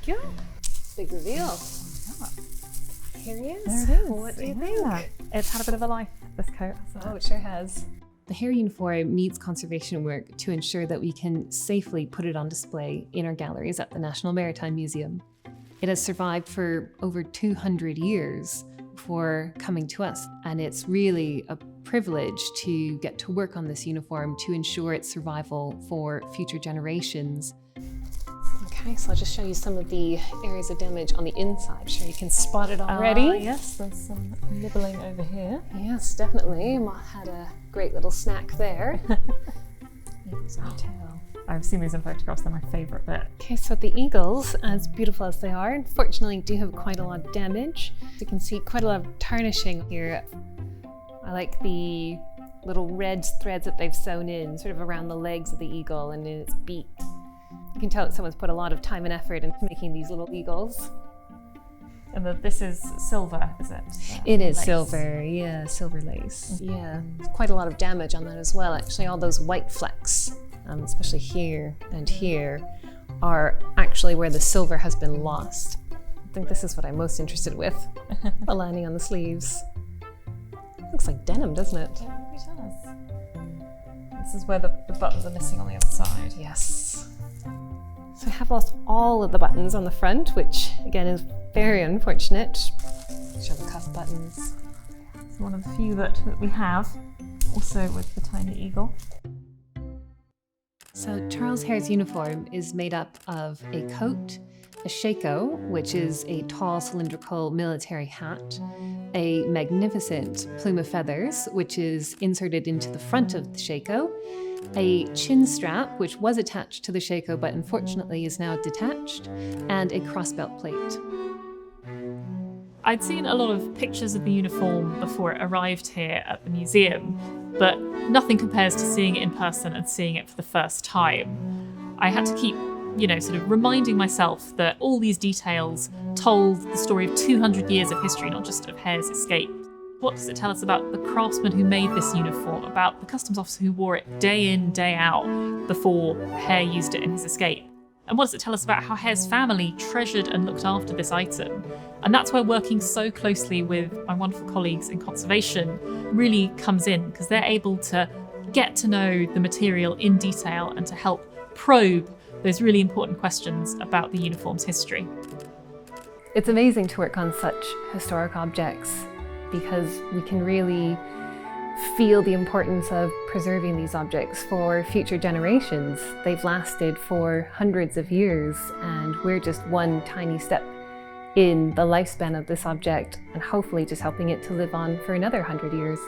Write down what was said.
go. Big reveal. Yeah. Here he is. There it is. What do you think? It's had a bit of a life, this coat. Oh, it sure has. The Hare uniform needs conservation work to ensure that we can safely put it on display in our galleries at the National Maritime Museum. It has survived for over 200 years before coming to us, and it's really a privilege to get to work on this uniform to ensure its survival for future generations. Okay, so I'll just show you some of the areas of damage on the inside. Sure you can spot it already. Yes, there's some nibbling over here. Yes, definitely. Ma had a great little snack there. Here's my tail. I've seen these in photographs, they're my favourite bit. Okay, so the eagles, as beautiful as they are, unfortunately do have quite a lot of damage. You can see quite a lot of tarnishing here. I like the little red threads that they've sewn in, sort of around the legs of the eagle and in its beak. You can tell that someone's put a lot of time and effort into making these little eagles. And this is silver, is it? It is lace. silver, yeah, silver lace. Yeah, quite a lot of damage on that as well. Actually, all those white flecks, especially here and here, are actually where the silver has been lost. I think this is what I'm most interested with, the lining on the sleeves. Looks like denim, doesn't it? Yeah, it does. This is where the buttons are missing on the other side. Yes. So I have lost all of the buttons on the front, which again is very unfortunate. Show the cuff buttons. It's one of the few that we have, also with the tiny eagle. So Charles Hare's uniform is made up of a coat, a shako, which is a tall cylindrical military hat, a magnificent plume of feathers, which is inserted into the front of the shako, a chin strap, which was attached to the shako but unfortunately is now detached, and a crossbelt plate. I'd seen a lot of pictures of the uniform before it arrived here at the museum, but nothing compares to seeing it in person and seeing it for the first time. I had to keep, sort of reminding myself that all these details told the story of 200 years of history, not just of Hare's escape. What does it tell us about the craftsman who made this uniform, about the customs officer who wore it day in, day out before Hare used it in his escape? And what does it tell us about how Hare's family treasured and looked after this item? And that's where working so closely with my wonderful colleagues in conservation really comes in, because they're able to get to know the material in detail and to help probe those really important questions about the uniform's history. It's amazing to work on such historic objects because we can really feel the importance of preserving these objects for future generations. They've lasted for hundreds of years, and we're just one tiny step in the lifespan of this object and hopefully just helping it to live on for another 100 years.